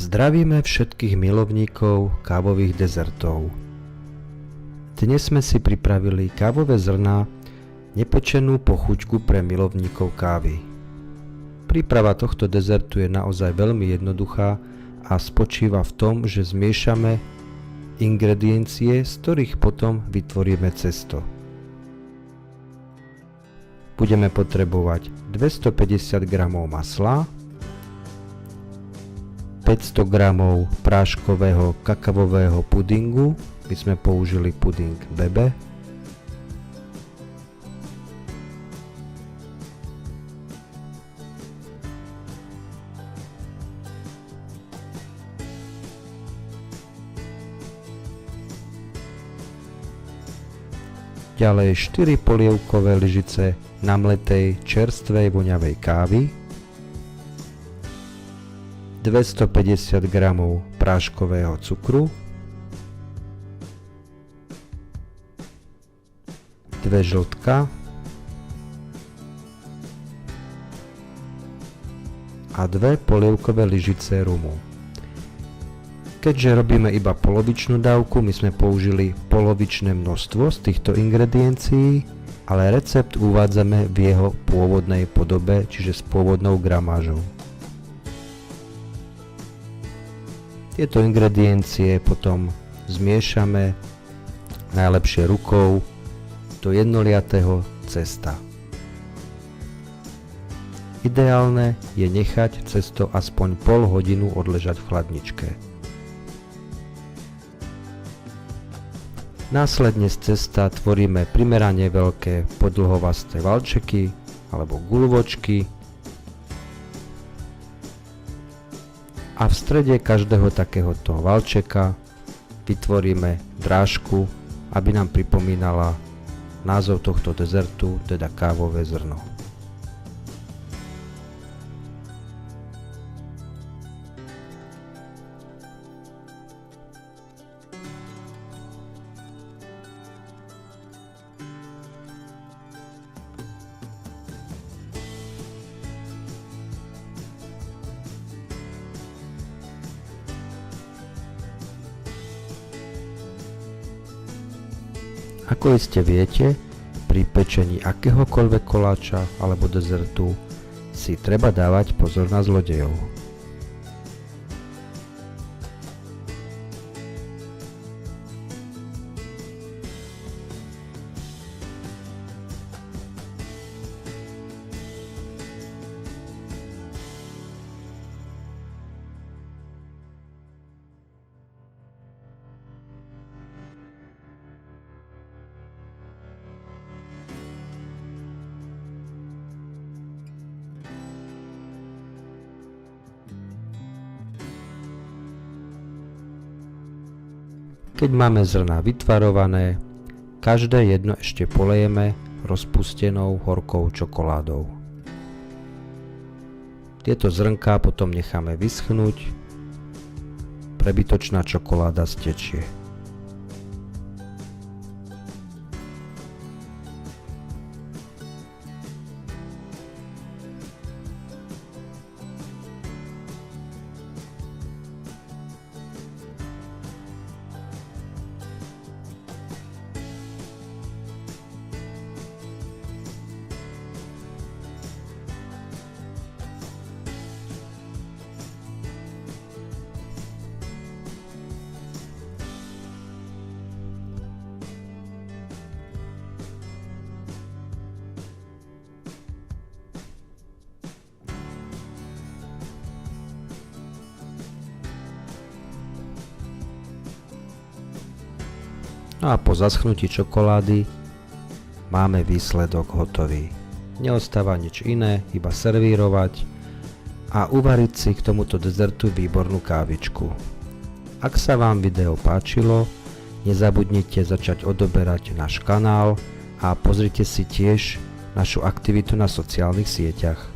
Zdravíme všetkých milovníkov kávových dezertov. Dnes sme si pripravili kávové zrná, nepečenú pochuťku pre milovníkov kávy. Príprava tohto dezertu je naozaj veľmi jednoduchá a spočíva v tom, že zmiešame ingrediencie, z ktorých potom vytvoríme cesto. Budeme potrebovať 250 g masla, 500 g práškového kakavového pudingu, my sme použili puding Bebe, ďalej 4 polievkové lyžice namletej čerstvej voňavej kávy, 250 g práškového cukru, 2 žltka a 2 polievkové lyžice rumu. Keďže robíme iba polovičnú dávku, my sme použili polovičné množstvo z týchto ingrediencií, ale recept uvádzame v jeho pôvodnej podobe, čiže s pôvodnou gramážou. Tieto ingrediencie potom zmiešame najlepšie rukou do jednoliatého cesta. Ideálne je nechať cesto aspoň pol hodinu odležať v chladničke. Následne z cesta tvoríme primerane veľké podlhovasté valčeky alebo guľôčky a v strede každého takéhoto valčeka vytvoríme drážku, aby nám pripomínala názov tohto dezertu, teda kávové zrno. Ako iste viete, pri pečení akéhokoľvek koláča alebo dezertu si treba dávať pozor na zlodejov. Keď máme zrná vytvarované, každé jedno ešte polejeme rozpustenou horkou čokoládou. Tieto zrnká potom necháme vyschnúť, prebytočná čokoláda stečie. No a po zaschnutí čokolády máme výsledok hotový. Neostáva nič iné, iba servírovať a uvariť si k tomuto dezertu výbornú kávičku. Ak sa vám video páčilo, nezabudnite začať odoberať náš kanál a pozrite si tiež našu aktivitu na sociálnych sieťach.